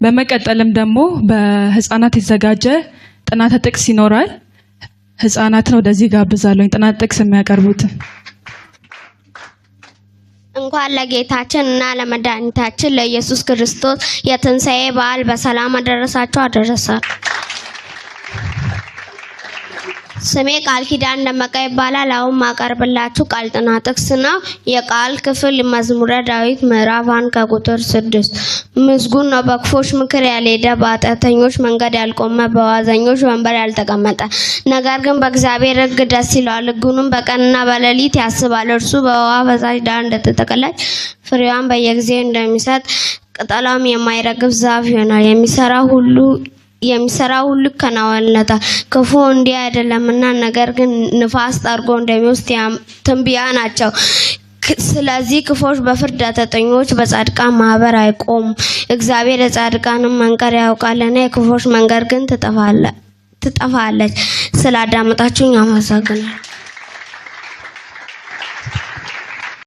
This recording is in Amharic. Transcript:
በመቀጠልም ደግሞ በህፃናት የተዘጋጀ ጥናተ ጥቅስ ይኖራል። ህፃናትን ወደዚህ ጋብዛለሁ ጥናተ ጥቅስ የሚያቀርቡት። እንኳን ለጌታችን እና ለመድኃኒታችን ለኢየሱስ ክርስቶስ የትንሣኤ በዓል በሰላም አደረሳችሁ አደረሰን። ስሜ ቃል ኪዳን ደመቀ ይባላል። አሁን ማቀርብላችሁ ቃል ጥናት ጥቅስ ነው። የቃል ክፍል መዝሙረ ዳዊት ምዕራፍ 1 ከቁጥር 6 ምስጉን ነው በክፎች ምክር ያልሄደ፣ በኃጢአተኞች መንገድ ያልቆመ፣ በዋዘኞች ወንበር ያልተቀመጠ፣ ነገር ግን በእግዚአብሔር ሕግ ደስ ይለዋል፣ ሕጉንም በቀንና በሌሊት ያስባል። እርሱ በውኃ ፈሳሽ ዳር እንደተተከለች ፍሬዋን በየጊዜው እንደሚሰጥ ቅጠሏም የማይረግፍ ዛፍ ይሆናል። የሚሰራ ሁሉ ይከናወንለታል። ክፉ እንዲህ አይደለምና፣ ነገር ግን ንፋስ ጠርጎ እንደሚወስድ ትንቢያ ናቸው። ስለዚህ ክፎች በፍርድ ኃጢአተኞች በጻድቃን ማህበር አይቆሙም። እግዚአብሔር የጻድቃንን መንገድ ያውቃልና የክፎች መንገድ ግን ትጠፋለች። ስላዳመጣችሁኝ አመሰግናለሁ።